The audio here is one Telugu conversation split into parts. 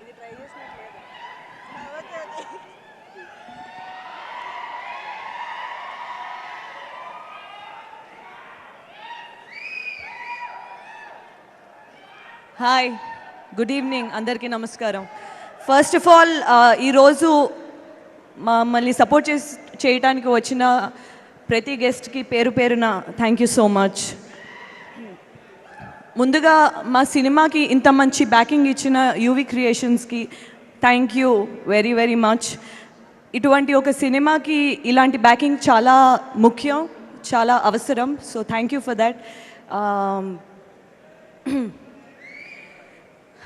ఇది ట్రై చేసినట్లేదు. Okay okay. Hi, good evening, అందరికీ నమస్కారం. ఫస్ట్ ఆఫ్ ఆల్ ఈరోజు మమ్మల్ని సపోర్ట్ చేయడానికి వచ్చిన ప్రతి గెస్ట్కి పేరు పేరున థ్యాంక్ యూ సో మచ్. ముందుగా మా సినిమాకి ఇంత మంచి బ్యాకింగ్ ఇచ్చిన UV క్రియేషన్స్కి thank you very very much. ఇటువంటి ఒక సినిమాకి ఇలాంటి బ్యాకింగ్ చాలా ముఖ్యం, చాలా అవసరం. So thank you for that.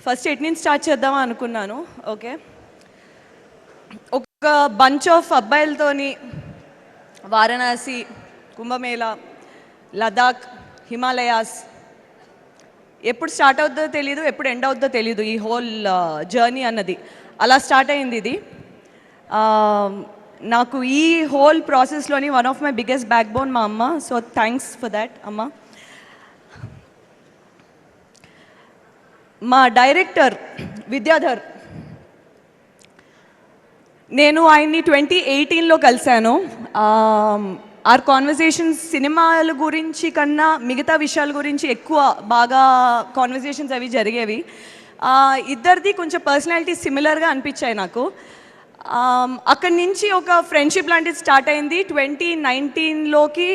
First at నుంచి స్టార్ట్ చేద్దామా అనుకున్నాను. ఓకే, ఒక బంచ్ ఆఫ్ అబ్బాయిలతోని వారణాసి, కుంభమేళా, లదాఖ్, హిమాలయాస్, ఎప్పుడు స్టార్ట్ అవుతుందో తెలీదు, ఎప్పుడు ఎండ్ అవుతుందో తెలీదు ఈ హోల్ జర్నీ అన్నది. అలా స్టార్ట్ అయింది ఇది. నాకు ఈ హోల్ ప్రాసెస్లోని one of my biggest back bone మా అమ్మ. సో థ్యాంక్స్ ఫర్ దాట్ అమ్మ. మా డైరెక్టర్ విద్యాధర్, నేను ఆయన్ని 2018లో కలిశాను. ఆర్ కాన్వర్జేషన్స్ సినిమాల గురించి కన్నా మిగతా విషయాల గురించి ఎక్కువ బాగా కాన్వర్జేషన్స్ అవి జరిగేవి. ఇద్దరిది కొంచెం పర్సనాలిటీ సిమిలర్గా అనిపించాయి నాకు. అక్కడి నుంచి ఒక ఫ్రెండ్షిప్ లాంటిది స్టార్ట్ అయింది. 2019లోకి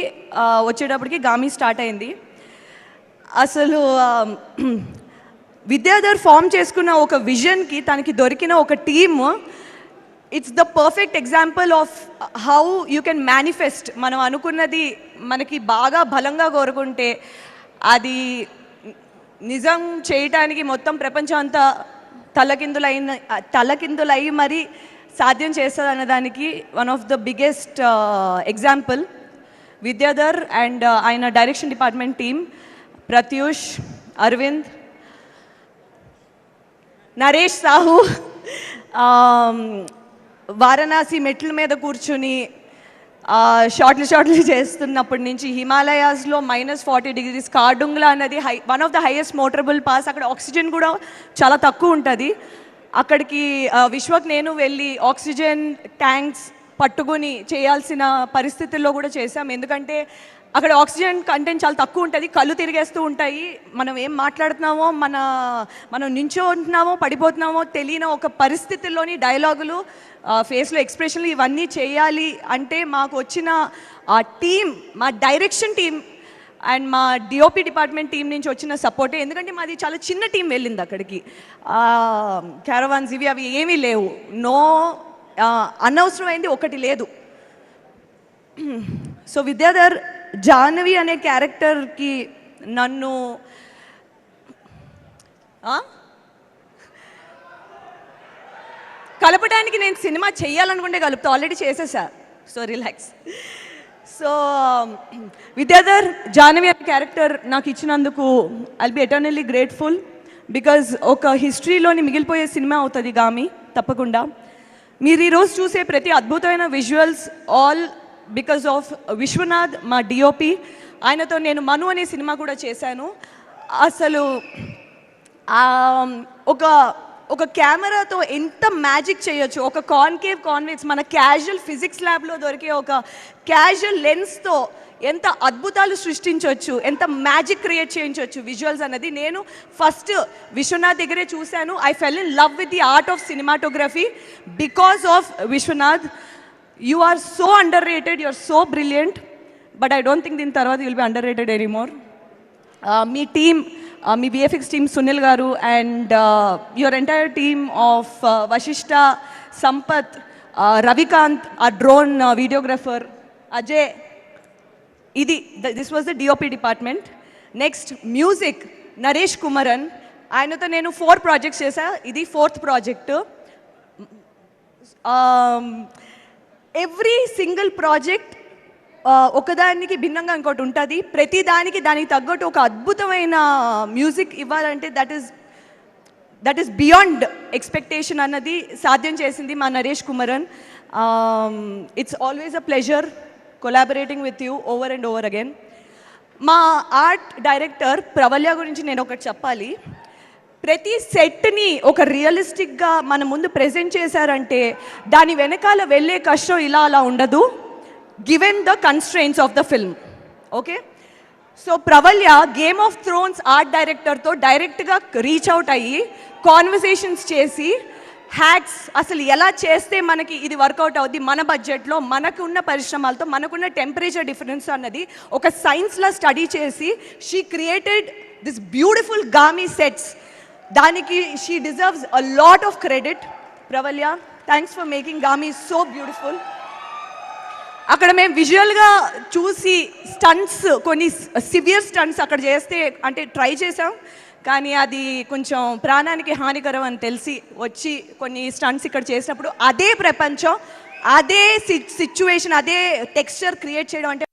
వచ్చేటప్పటికి గామి స్టార్ట్ అయింది. అసలు విద్యాధర్ ఫామ్ చేసుకున్న ఒక విజన్కి తనకి దొరికిన ఒక team, it's the perfect example of how you can manifest. మనం అనుకున్నది మనకి బాగా బలంగా కోరుకుంటే అది నిజం చేయటానికి మొత్తం ప్రపంచం అంతా తలకిందులై మరి సాధ్యం చేస్తుంది అన్నదానికి one of the biggest example Vidyadhar and ఆయన direction department team, Pratyush, Aravind, Naresh Sahu. Varanasi మెట్ల మీద కూర్చుని షార్ట్లు చేస్తున్నప్పటి నుంచి హిమాలయాస్లో -40 కార్డుంగ్లా అన్నది one of the highest motorable pass. అక్కడ ఆక్సిజన్ కూడా చాలా తక్కువ ఉంటుంది. అక్కడికి విశ్వక్ నేను వెళ్ళి ఆక్సిజన్ ట్యాంక్స్ పట్టుకుని చేయాల్సిన పరిస్థితుల్లో కూడా చేశాం. ఎందుకంటే అక్కడ ఆక్సిజన్ కంటెంట్ చాలా తక్కువ ఉంటుంది, కళ్ళు తిరిగేస్తూ ఉంటాయి. మనం ఏం మాట్లాడుతున్నామో మనం నించో ఉంటున్నామో పడిపోతున్నామో తెలియని ఒక పరిస్థితుల్లోని డైలాగులు, ఫేస్లో ఎక్స్ప్రెషన్లు ఇవన్నీ చేయాలి అంటే మాకు వచ్చిన ఆ టీం, మా డైరెక్షన్ టీం అండ్ మా డిఓపి డిపార్ట్మెంట్ టీం నుంచి వచ్చిన సపోర్టే. ఎందుకంటే మాది చాలా చిన్న టీం వెళ్ళింది అక్కడికి. క్యారవాన్స్ ఇవి అవి ఏమీ లేవు. అనవసరమైంది ఒకటి లేదు. సో విద్యాధర్ జాహ్నవి అనే క్యారెక్టర్కి నన్ను కలపడానికి నేను సినిమా చెయ్యాలనుకుంటే కలుపుతా, ఆల్రెడీ చేసేసా. So relax. So Vidyadhar Jahnavi అనే క్యారెక్టర్ నాకు ఇచ్చినందుకు I'll be eternally grateful. Because ఒక హిస్టరీలోని మిగిలిపోయే సినిమా అవుతుంది గామి, తప్పకుండా. మీరు ఈరోజు చూసే ప్రతి అద్భుతమైన visuals all because of Viswanath, మా డిఓపి. ఆయనతో నేను మను అనే సినిమా కూడా చేశాను. అసలు ఒక కెమెరాతో ఎంత మ్యాజిక్ చేయొచ్చు. ఒక కాన్వెక్స్ మన క్యాజువల్ ఫిజిక్స్ ల్యాబ్లో దొరికే ఒక క్యాజువల్ లెన్స్తో ఎంత అద్భుతాలు సృష్టించవచ్చు, ఎంత మ్యాజిక్ క్రియేట్ చేయించవచ్చు విజువల్స్ అన్నది నేను ఫస్ట్ విశ్వనాథ్ దగ్గరే చూశాను. I fell in love with the art of cinematography because of Viswanath. You are so underrated, you are so brilliant, but I don't think దీని తర్వాత you will be underrated anymore. మీ టీమ్, మీ VFX team Sunil garu and your entire team of Vashishta, Sampath, Ravikanth, ఆ drone videographer, Ajay, this was the DOP department. Next music, Naresh Kumaran. ఆయనతో నేను 4 ప్రాజెక్ట్స్ చేశా, ఇది 4th project. Every single project ఒకదానికి భిన్నంగా ఇంకోటి ఉంటుంది. ప్రతి దానికి తగ్గట్టు ఒక అద్భుతమైన మ్యూజిక్ ఇవ్వాలంటే దట్ ఈస్ బియాండ్ ఎక్స్పెక్టేషన్ అన్నది సాధ్యం చేసింది మా Naresh Kumaran. It's always a pleasure collaborating with you over and over again. మా ఆర్ట్ డైరెక్టర్ ప్రవల్య గురించి నేను ఒకటి చెప్పాలి. ప్రతి సెట్ని ఒక రియలిస్టిక్గా మన ముందు ప్రజెంట్ చేశారంటే దాని వెనకాల వెళ్ళే కష్టం ఇలా అలా ఉండదు, given the constraints of the film. Okay, so Pravalya Game of Thrones art డైరెక్టర్తో డైరెక్ట్గా రీచ్ అవుట్ అయ్యి కాన్వర్సేషన్స్ చేసి హ్యాక్స్ అసలు ఎలా చేస్తే మనకి ఇది వర్కౌట్ అవుద్ది, మన బడ్జెట్లో మనకున్న పరిశ్రమలతో మనకున్న టెంపరేచర్ డిఫరెన్స్ అన్నది ఒక సైన్స్లా స్టడీ చేసి she created this beautiful Gaami sets. దానికి she deserves a lot of credit. Pravalya, thanks for making Gaami so beautiful. అక్కడ మేము విజువల్గా చూసి స్టంట్స్, కొన్ని సివియర్ స్టంట్స్ అక్కడ చేస్తే అంటే ట్రై చేసాం, కానీ అది కొంచెం ప్రాణానికి హానికరం అని తెలిసి వచ్చి కొన్ని స్టంట్స్ ఇక్కడ చేసినప్పుడు అదే ప్రపంచం, అదే సిచ్యువేషన్, అదే టెక్స్చర్ క్రియేట్ చేయడం అంటే,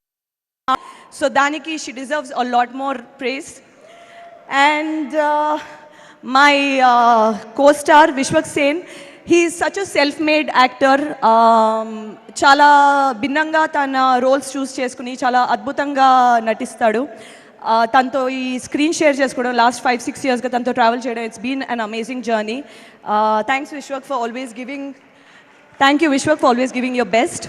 సో దానికి she deserves a lot more praise. And my co-star Vishwak Sen, he is such a self made actor. చాలా భిన్నంగా తన రోల్స్ చూస్ చేసుకుని చాలా అద్భుతంగా నటిస్తాడు. తనతో ఈ స్క్రీన్ షేర్ చేసుకోవడం లాస్ట్ 5-6 yearsగా తనతో ట్రావెల్ చేయడం, it's been an amazing journey. Thanks Vishwak for always giving, thank you Vishwak for always giving your best.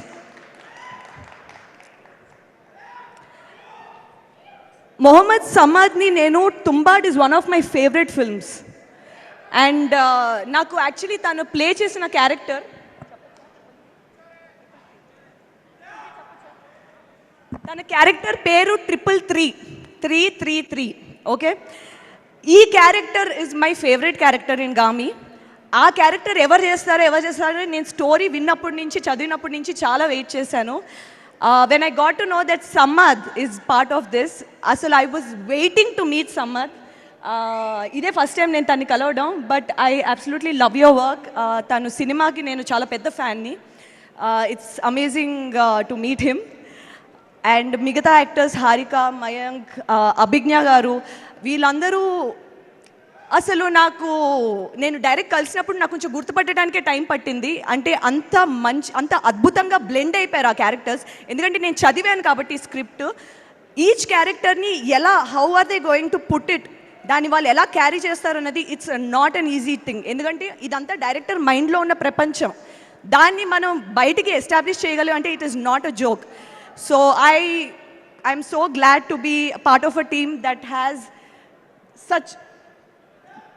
Mohammed సమాద్ని నేను Tumbbad is one of my favourite films. And నాకు యాక్చువల్లీ తను ప్లే చేసిన క్యారెక్టర్, తన క్యారెక్టర్ పేరు 333. ఓకే, ఈ character is my favourite character in Gaami. ఆ క్యారెక్టర్ ఎవరు చేస్తారో నేను స్టోరీ విన్నప్పటి నుంచి, చదివినప్పటి నుంచి చాలా వెయిట్ చేశాను. When I got to know that Samad is part of this, అసలు I was waiting to meet Samad. ఇదే ఫస్ట్ టైం నేను తన్ని కలవడం, but I absolutely love your work. తను సినిమాకి నేను చాలా పెద్ద ఫ్యాన్ని. It's amazing to meet him. And మిగతా యాక్టర్స్ హారిక, మయాంక్, అభిజ్ఞ గారు, వీళ్ళందరూ అసలు నేను డైరెక్ట్ కలిసినప్పుడు నాకు కొంచెం గుర్తుపట్టడానికే టైం పట్టింది. అంటే అంత అద్భుతంగా బ్లెండ్ అయిపోయారు ఆ క్యారెక్టర్స్. ఎందుకంటే నేను చదివాను కాబట్టి స్క్రిప్ట్, ఈచ్ క్యారెక్టర్ని how are they going to put it, దాన్ని వాళ్ళు ఎలా క్యారీ చేస్తారు అన్నది it's not an easy thing. ఎందుకంటే ఇదంతా డైరెక్టర్ మైండ్లో ఉన్న ప్రపంచం, దాన్ని మనం బయటికి ఎస్టాబ్లిష్ చేయగలం అంటే it is not a joke. So I'm so glad to be part of a team that has such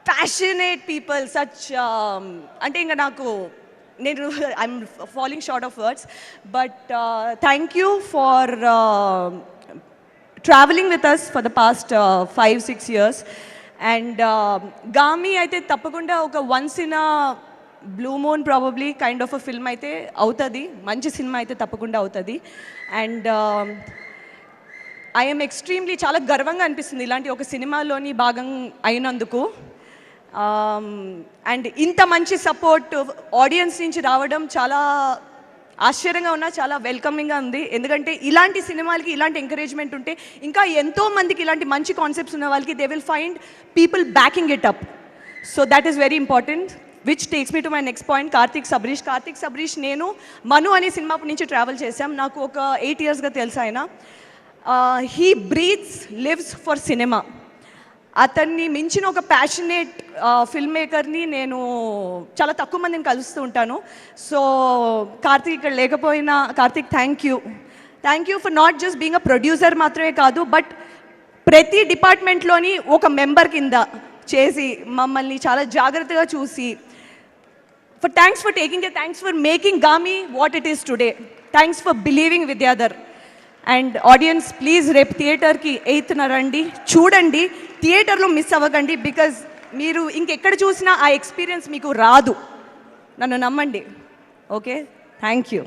passionate people, such అంటే ఇంకా నేను I'm following short of words. But thank you for traveling with us for the past 5-6 years. And Gaami అయితే తప్పకుండా ఒక once in a blue moon probably kind of a film అయితే అవుతుంది, మంచి సినిమా అయితే తప్పకుండా అవుతుంది. అండ్ ఐఎమ్ ఎక్స్ట్రీమ్లీ చాలా గర్వంగా అనిపిస్తుంది ఇలాంటి ఒక సినిమాలోని భాగం అయినందుకు. అండ్ ఇంత మంచి సపోర్ట్ ఆడియన్స్ నుంచి రావడం చాలా ఆశ్చర్యంగా ఉన్నా, చాలా వెల్కమింగ్గా ఉంది. ఎందుకంటే ఇలాంటి సినిమాలకి ఇలాంటి ఎంకరేజ్మెంట్ ఉంటే ఇంకా ఎంతో మందికి ఇలాంటి మంచి కాన్సెప్ట్స్ ఉన్న వాళ్ళకి they will find people backing it up. So that is very important, which takes me to my next point, Karthik Sabareesh. నేను మను అనే సినిమా నుంచి ట్రావెల్ చేశాం. నాకు ఒక 8 yearsగా తెలుసు ఆయన. He breathes, lives for cinema. అతన్ని మించిన ఒక ప్యాషనేట్ ఫిల్మ్ మేకర్ని నేను చాలా తక్కువ మందిని కలుస్తూ ఉంటాను. సో కార్తీక్ ఇక్కడ లేకపోయినా, Karthik thank you for not just being a producer మాత్రమే కాదు, బట్ ప్రతి డిపార్ట్మెంట్లోని ఒక మెంబర్ కింద చేసి మమ్మల్ని చాలా జాగ్రత్తగా చూసి, thanks for making Gaami what it is today. Thanks for believing Vidyadhar. And audience please రేపు థియేటర్కి 8th రండి, చూడండి, థియేటర్లో మిస్ అవ్వకండి. బికాజ్ మీరు ఇంకెక్కడ చూసినా ఆ ఎక్స్పీరియన్స్ మీకు రాదు, నన్ను నమ్మండి. Okay, thank you.